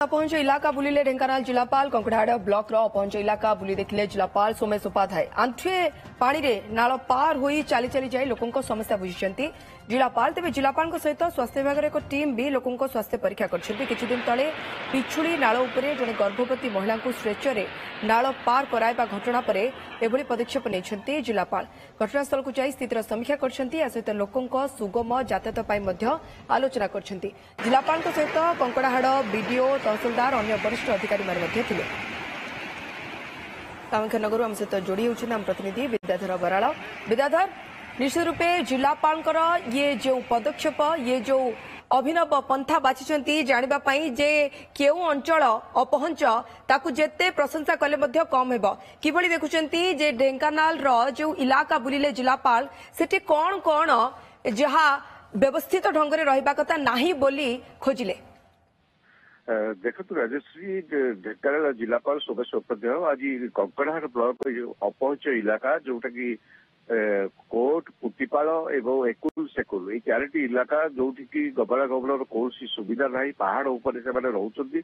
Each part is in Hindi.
अपहंच इलाका बुलिले ढेंकानाल जिलापाल कंकड़ाहाड़ ब्लॉक अपहंच इलाका बुली देखिले जिलापाल सोमेश उपाध्याय आंठुए पानी रे नाल पार होई चाली चाली जाई लोकों समस्या बुझिछंती जिलापाल तेज जिलापाल सहित स्वास्थ्य विभाग एक टीम भी लोकों स्वास्थ्य परीक्षा करछंती किछि दिन तले पिछुड़ी नाल उपरे जने गर्भवती महिला को स्ट्रेचर नाल पार कराइबा घटना पर एभली पदक्षेप नेछंती जिलापाल घटनास्थल को जाई स्थितिर समीक्षा करछंती आ सहित लोकों सुगम यातायात पई मध्य आलोचना करछंती जिलापाल सहित कंकड़ाहाड़ बीडीओ तहसीलदार अन्य वरिष्ठ अधिकारी कामाक्षानगर आम सहित जोड़ी होती आम प्रतिनिधि विद्याधर बराड़ विद्याधर निश्चित रूपे जिलापाल ये जो पदक्षेप ये जो अभिनव पंथा बाछिछंती जानिबा पई जे केउ अंचल अपहंच ताकू जेते प्रशंसा कले मध्य कम हेबो किभली देखुचंती जे ढेंकानाल रो जो इलाका बुलिले जिलापाल सेठी कोन कोन जहा व्यवस्थित ढंग रे रहिबा कथा नाही बोली खोजिले देखु राजश्री ढेंकानाल जिलापाल सोमेश उपाध्याय आज कंकड़ाहाड़ ब्लॉक अपहंच इलाका जोटा कि कोट पुतिपाल एवं एकुल सेकुल ये चारोटी इलाका जो गबला गबलर कौन सुविधा ना पहाड़ उपर से रोचे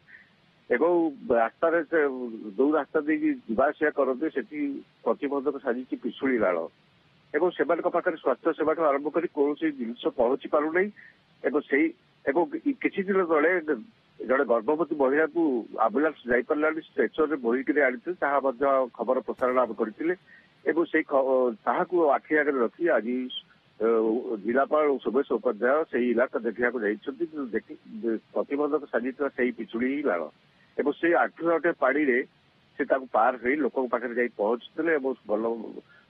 रास्ता जो रास्ता देखिए जावासिया करते से प्रतिबंधक साजी पिछुड़ी नाल एवं से पाखे स्वास्थ्य सेवा आरंभ कर कौन जिन पहुंची पारना किसी दिन तले जड़े गर्भवती महिला को आम्बुलांस जापारा स्ट्रेचर बोहिक आनी खबर प्रसारण करते एवं से आखि आगे रखी आज जिलापाल सोमेश उपाध्याय से इलाका देखा प्रतिबंधक साजी से पिछुड़ी नाल एवं से आठुटे पानी से पार हो लोक पाखे पहुंचते भल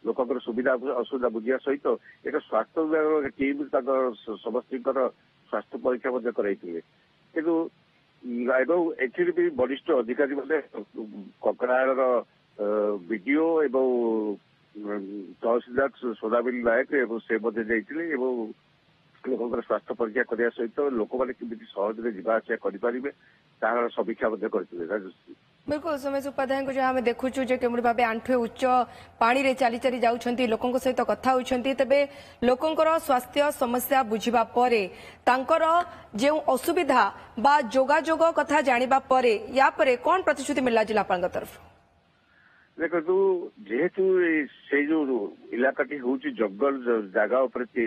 लोक सुविधा असुविधा बुझा सहित एक स्वास्थ्य विभाग टीम समस्त स्वास्थ्य परीक्षा कराइले किंतु एथि भी वरिष्ठ अधिकारी मैंने कंकड़ाहाड़ बीडीओ एवं तहसीलदार सोदाबिल नायक एवं से लोक स्वास्थ्य परीक्षा करने सहित लोक मैंने केमी सहज जावासिया करें तार समीक्षा करते बिल्कुल सोमेश उपाध्याय को जहाँ देखुचु केमरी भाव आंठुए उच्च पानी रे चाली चाली जाउछंती लोकों सहित कथा होइछंती तेबे लोकों स्वास्थ्य समस्या बुझिबा परे तांकर जे असुविधा बा जोगाजोग कथा जानिबा परे या परे कोन प्रतिश्रुति मिलला जिलापाल तरफ देखो जेहेतु से जो इलाकाटी हूँ जंगल जगह मानते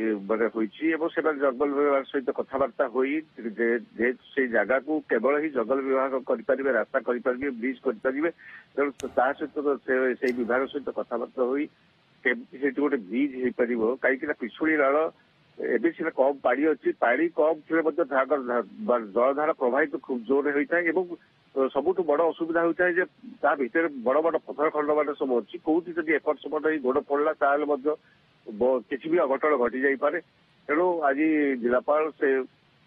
जंगल विभाग सहित कथबार्ता जेहेतु से जगह को केवल ही जंगल विभाग करें रास्ता करें ब्रिज करें तेणु ता सहित से विभाग सहित कथबार्ता हो गोटे ब्रिज हो पार कहीं पिछुड़ी नाल एवं सीना कम पानी अच्छी पानी कम थे जलधारा प्रवाहित खूब जोर होता है सबुठ बड़ असुविधा होता है ता भीतर बड़ बड़ पथर खंड मान सब अच्छी कौटी जब एपट सेपट गोड़ पड़ा किसी भी अघटन घटी जापे तेणु आज जिलापाल से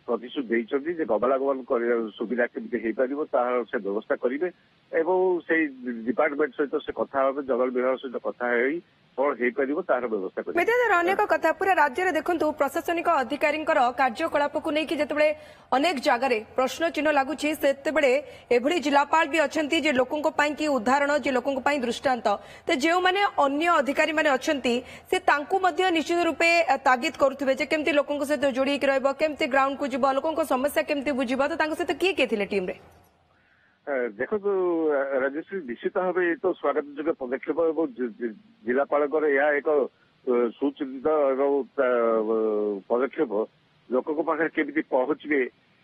प्रतिश्रुति देते गबला गबल सुविधा केमी हो पार से व्यवस्था करेंगे एवं से डिपार्टमेंट सहित से कथा जंगल विभाग सहित कथा कौन हो तार व्यवस्था विद्याधर अनेक कथा पूरा राज्य में देखो प्रशासनिक अधिकारी कार्यकलाप को लेकिन जिते अनेक जगार प्रश्न चिन्ह लगुच से जिलापाल भी अच्छा जे लोकों की उदाहरण जे लोकों दृष्टांत तो जो मैंने अन्य अधिकारी मैंने अच्छा से निश्चित रूपे तागिद करुवे केमती लोकों सहित जोड़ी रमती ग्राउंड को जीव लोकों समस्या केमती बुझा तो सहित किए किए टीम रे देखो राजश्री निश्चित भाव ये तो स्वागत योग्य पदक्षेप जिलापाल एक सुचिंतित पदक्षेप लोकों पाखे केमी पहुंचे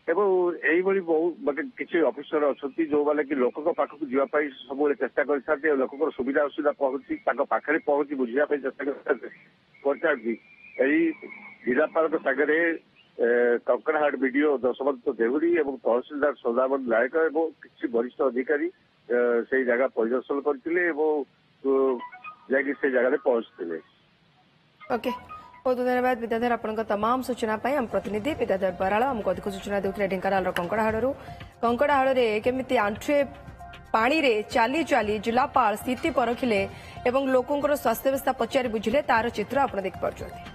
एवं यही बहुत माने किसी अफिसर अच्छा जो मैंने कि लोकों पाखक जावाई सब चेष्टा करते लोकों सुविधा असुविधा पहुंची पाखे पहुंची बुझापी चेष्टा कर जिलापाल सागरे कंकड़ाहाड़ बीडीओ दशवंत देहुरी एवं तहसीलदार सदाबन नायक एवं किसी वरिष्ठ अधिकारी से जगह परिदर्शन करते जगह पहुंचते ओके बहुत धन्यवाद विद्याधर आपण तमाम सूचना हम प्रतिनिधि विद्याधर बराड़ आमको अधिक सूचना देते ढेंकानाल कंकड़ाहाड़ केमी आंठुए पानी रे चाली चाली जिलापाल स्थिति परखिले एवं लोकों स्वास्थ्य व्यवस्था पचारि बुझिले तार चित्र आप देख पार्टी।